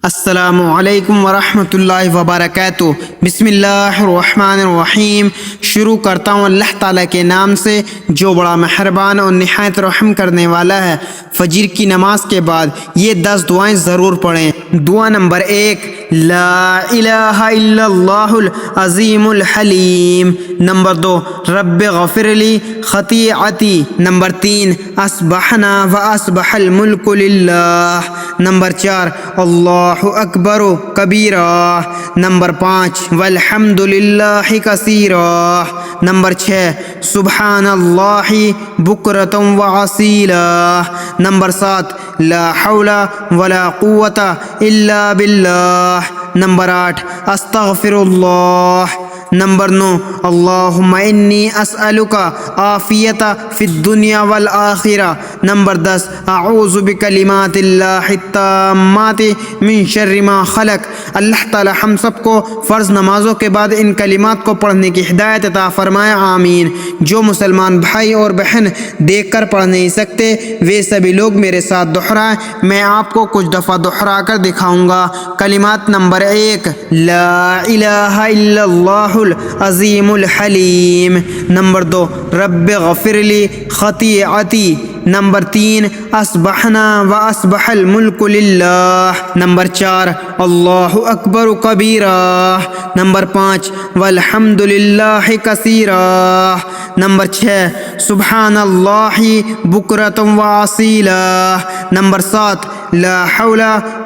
السلام علیکم ورحمۃ اللہ وبرکاتہ۔ بسم اللہ الرحمن الرحیم۔ شروع کرتا ہوں اللہ تعالیٰ کے نام سے جو بڑا مہربان اور نہایت رحم کرنے والا ہے۔ فجر کی نماز کے بعد یہ 10 دعائیں ضرور پڑھیں۔ دعا نمبر 1، لا الہ الا اللہ العظیم الحلیم۔ نمبر 2، رب غفر لی خطیئتی۔ نمبر 3، اصبحنا واصبح الملک للہ۔ نمبر 4، اللہ اکبر کبیرہ۔ نمبر 5، والحمد للہ کثیرہ۔ نمبر 6، سبحان اللہ بکرۃ وعصیلا۔ نمبر 7، لا حول ولا قوت الا باللہ۔ نمبر 8، استغفر اللہ۔ نمبر 9، اللہم انی اسألک عافیت فی الدنیا والآخرہ۔ نمبر 10، اعوذ بکلمات اللہ التامات من شر ما خلق۔ اللہ تعالی ہم سب کو فرض نمازوں کے بعد ان کلمات کو پڑھنے کی ہدایت عطا فرمائے، آمین۔ جو مسلمان بھائی اور بہن دیکھ کر پڑھ نہیں سکتے وہ سبھی لوگ میرے ساتھ دہرائیں، میں آپ کو کچھ دفعہ دہرا کر دکھاؤں گا۔ کلمات نمبر 1، لا الہ الا اللہ العظیم الحلیم۔ نمبر 2، رب غفر لی خطیئتی۔ نمبر 3، اصبحنا واصبح الملک للہ۔ نمبر 4، اللہ اکبر کبیرہ۔ نمبر 5، والحمد للہ کثیرہ۔ نمبر 6، سبحان اللہ بکرۃ وعصیلا۔ نمبر 7، لا حول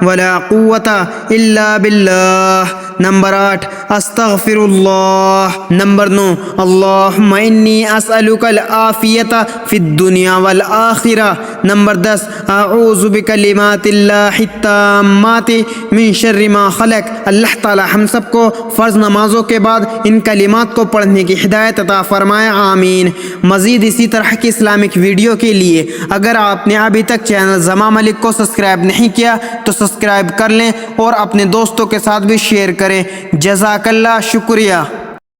ولا قوت الا باللہ۔ نمبر 8، استغفر اللہ۔ نمبر 9، اللہم انی اسألک العافیت فی الدنیا والآخرہ۔ نمبر 10، اعوذ بکلمات اللہ التامات من شر ما خلق۔ اللہ تعالی ہم سب کو فرض نمازوں کے بعد ان کلمات کو پڑھنے کی ہدایت عطا فرمائے، آمین۔ مزید اسی طرح کی اسلامک ویڈیو کے لیے اگر آپ نے ابھی تک چینل زماں ملک کو سبسکرائب نہیں کیا تو سبسکرائب کر لیں اور اپنے دوستوں کے ساتھ بھی شیئر کریں۔ جزاک اللہ، شکریہ۔